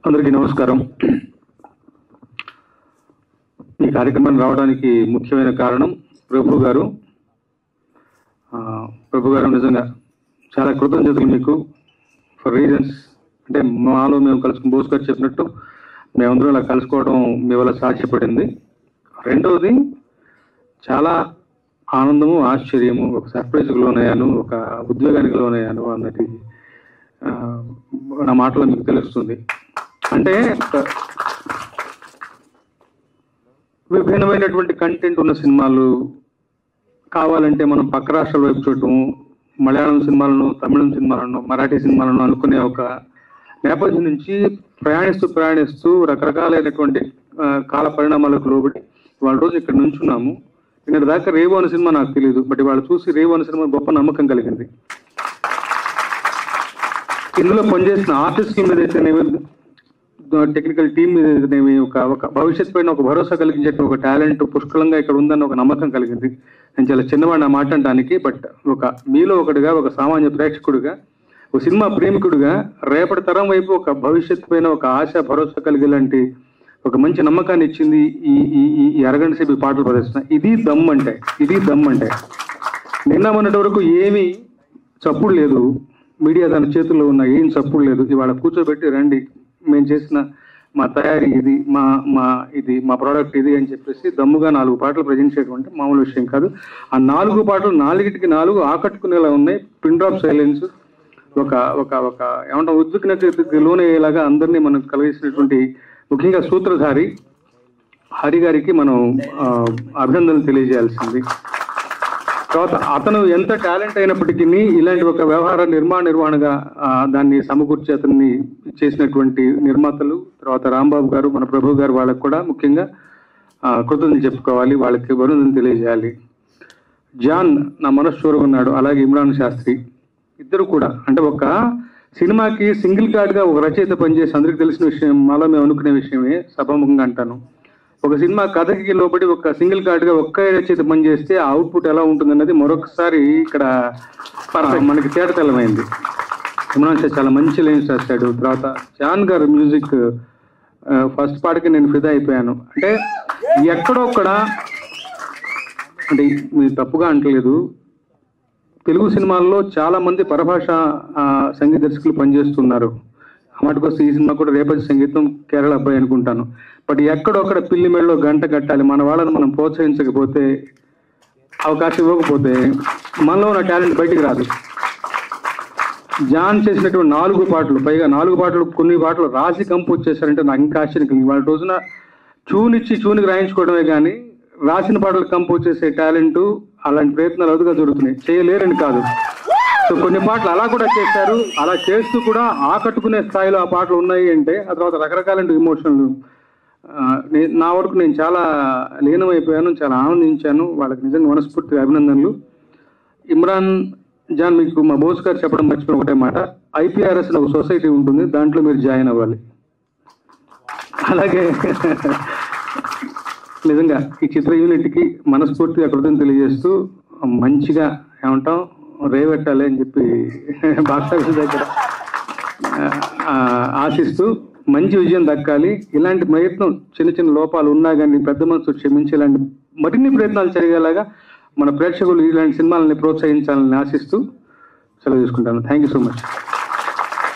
అందరికీ నమస్కారం. ఈ కార్యక్రమానికి రావడానికి ముఖ్యమైన కారణం ప్రభు గారు. నిజంగా చాలా కృతజ్ఞతలు మీకు ఫర్ రీజన్స్. అంటే మాలో మేము కలుసుకుని బోస్ గారు చెప్పినట్టు మేమందరం ఇలా కలుసుకోవడం మీ వల్ల సాధ్యపడింది. రెండవది చాలా ఆనందము, ఆశ్చర్యము, ఒక సర్ప్రైజ్కి లోనయ్యాను, ఒక ఉద్వేగానికి లోనయ్యాను అన్నది నా మాటలో మీకు తెలుస్తుంది. అంటే విభిన్నమైనటువంటి కంటెంట్ ఉన్న సినిమాలు కావాలంటే మనం పక్క రాష్ట్రాల వైపు చూడటము, మలయాళం సినిమాలను, తమిళం సినిమాలను, మరాఠీ సినిమాలను అనుకునే ఒక నేపథ్యం నుంచి ప్రయాణిస్తూ రకరకాలైనటువంటి కాల పరిణామాలకు లోబడి వాళ్ళ రోజు ఇక్కడ నుంచున్నాము. నిన్న దాకా రేవో అనే సినిమా నాకు తెలియదు, బట్ వాళ్ళు చూసి రేవో అనే సినిమా గొప్ప నమ్మకం కలిగింది. ఇందులో పనిచేసిన ఆర్టిస్టుల మీద అయితేనేమి, టెక్నికల్ టీం మీద అయితేనేమి ఒక భవిష్యత్ పైన ఒక భరోసా కలిగించే ఒక టాలెంట్ పుష్కలంగా ఇక్కడ ఉందని ఒక నమ్మకం కలిగింది. నేను చాలా చిన్నవాడిని మాట అనడానికి, బట్ ఒక మీలో ఒకటిగా, ఒక సామాన్య ప్రేక్షకుడిగా, ఒక సినిమా ప్రేమికుడిగా రేపటి తరం వైపు ఒక భవిష్యత్ పైన ఒక ఆశ, భరోసా కలిగేలాంటి ఒక మంచి నమ్మకాన్ని ఇచ్చింది ఈ అరగంట సేపు పాటలు ప్రదర్శన. ఇది దమ్ అంటే నిన్న మొన్నటి వరకు ఏమీ చప్పుడు లేదు, మీడియా తన చేతుల్లో ఉన్న ఏం చప్పుడు లేదు. ఇవాళ కూర్చోబెట్టి రండి, మేము చేసిన మా తయారీ ఇది, మా ప్రోడక్ట్ ఇది అని చెప్పేసి దమ్ముగా 4 పాటలు ప్రజెంట్ చేయడం అంటే మామూలు విషయం కాదు. ఆ 4 పాటలు 4కి 4 ఆకట్టుకునేలా ఉన్నాయి. పిన్ డ్రాప్ సైలెన్స్, ఒక ఒక ఒక ఏమంటాం ఉద్విగ్నతకి లోనయ్యేలాగా అందరినీ మనం కలిగిసినటువంటి ముఖ్యంగా సూత్రధారి హరి గారికి మనం అభినందనలు తెలియజేయాల్సింది. తర్వాత అతను ఎంత టాలెంట్ అయినప్పటికీ ఇలాంటి ఒక వ్యవహార నిర్వహణగా దాన్ని సమకూర్చి అతన్ని చేసినటువంటి నిర్మాతలు, తర్వాత రాంబాబు గారు, మన ప్రభు గారు, వాళ్ళకి కూడా ముఖ్యంగా కృతజ్ఞతలు చెప్పుకోవాలి, వాళ్ళకి అభినందనలు తెలియజేయాలి. జాన్ నా మనస్సూరుగా ఉన్నాడు, అలాగే ఇమ్రాన్ శాస్త్రి, ఇద్దరు కూడా. అంటే ఒక సినిమాకి సింగిల్ కార్డ్గా ఒక రచయిత పనిచేసి అందరికీ తెలిసిన విషయం, మాలో మేము అనుకునే విషయమే, సభాముఖంగా అంటాను. ఒక సినిమా కథకి లోబడి ఒక సింగిల్ కార్డ్గా ఒక్క రచయిత పనిచేస్తే ఆ అవుట్పుట్ ఎలా ఉంటుందన్నది మరొకసారి ఇక్కడ మనకి తేటతెల్లమైంది. ఇమ్రాన్ శాస్త్రి చాలా మంచి లైన్స్ రాశాడు. తర్వాత జాన్ గారు మ్యూజిక్ ఫస్ట్ పాటకి నేను ఫిదా అయిపోయాను. అంటే ఎక్కడొక్కడ, అంటే మీరు తప్పుగా అంటలేదు, తెలుగు సినిమాల్లో చాలా మంది పరభాష సంగీత దర్శకులు పనిచేస్తున్నారు. వాటికొస్తే ఈ సినిమా కూడా రేపటి సంగీతం కేరళ అబ్బాయి అనుకుంటాను. బట్ ఎక్కడొక్కడ పిల్లి మెడలో గంట కట్టాలి. మన వాళ్ళని మనం ప్రోత్సహించకపోతే, అవకాశం ఇవ్వకపోతే మనలో ఉన్న టాలెంట్ బయటికి రాదు. జాన్ చేసినటువంటి 4 పాటలు, పైగా 4 పాటలు, కొన్ని పాటలు రాసి కంపోజ్ చేశారంటే నాకు ఇంకా ఆశ్చర్యం కలిగింది. వాళ్ళ రోజున చూనికి రాయించుకోవడమే కానీ రాసిన పాటలు కంపోజ్ చేసే టాలెంట్, అలాంటి ప్రయత్నాలు అదుగా జరుగుతున్నాయి. చేయలేరని కాదు. సో కొన్ని పాటలు అలా కూడా చేశారు. అలా చేస్తూ కూడా ఆకట్టుకునే స్థాయిలో ఆ పాటలు ఉన్నాయి అంటే, ఆ తర్వాత రకరకాల ఇమోషన్లు. నా వరకు నేను చాలా లీనమైపోయాను, చాలా ఆనందించాను. వాళ్ళకి నిజంగా మనస్ఫూర్తిగా అభినందనలు. ఇమ్రాన్ జాన్, మీకు మా బోస్ గారు చెప్పడం మర్చిపోయిన ఒకటే మాట, IPRS ఒక సొసైటీ ఉంటుంది, దాంట్లో మీరు జాయిన్ అవ్వాలి. అలాగే నిజంగా ఈ చిత్ర యూనిట్కి మనస్ఫూర్తిగా కృతజ్ఞతలు తెలియజేస్తూ మంచిగా ఏమంటాం రేవెట్టాలి అని చెప్పి బాక్సాఫీస్ దగ్గర ఆశిస్తూ మంచి విజయం దక్కాలి. ఇలాంటి ప్రయత్నం చిన్న లోపాలు ఉన్నా కానీ పెద్ద మనసు క్షమించి ఇలాంటి మరిన్ని ప్రయత్నాలు జరిగేలాగా మన ప్రేక్షకులు ఇలాంటి సినిమాలని ప్రోత్సహించాలని ఆశిస్తూ సెలవు తీసుకుంటాను. Thank you so much.